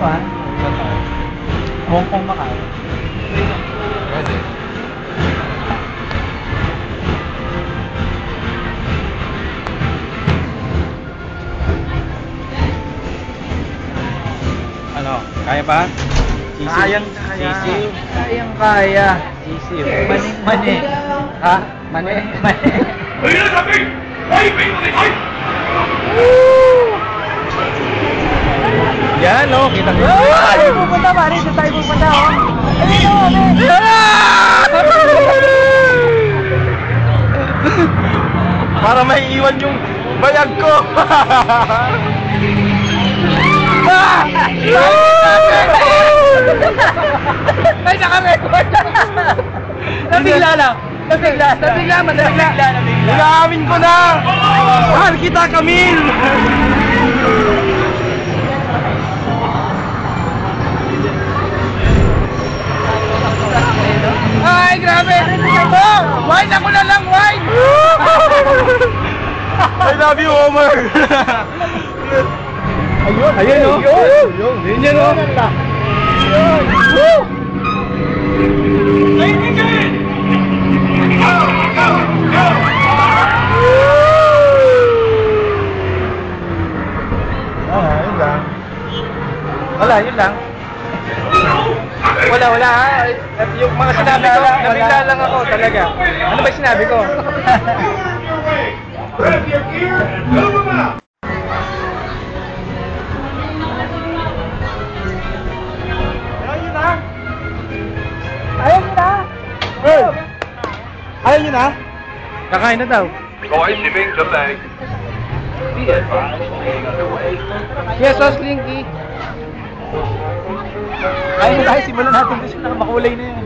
Taiwan? Hong Kong, Macau? Pwede. Ano? Kaya pa? Kayang kaya. Sisiw. Kayang kaya. Sisiw. Mani. Ha? Mani. Mani. Yan, no? Kita ko. Ay! Pupunta pa rin. Saan tayo pupunta, oh? Ayun, oh! Para may iwan yung bayag ko. Ay, naka-record! Nabigla lang! Nabigla! Inaamin ko na! Mahal kita, Camille! Ay, grabe! Oh! Wine ako na lang, wine! I love you, Homer! Ayun, oh! Yun yan, oh! Kaibigan! Go! Go! Go! Yun lang. Wala, yun lang. Wala ha. At yung mga sinabi ko, nabigla lang ako talaga. Ano ba sinabi ko? Grab your gear and move them out! Ayaw nyo na? Kakain na daw. Boys, shipping to leg. Be advised, being underway. Yes, Sos Linky. Ayun na tayo, simulan natin. Gusto na makulay na yan.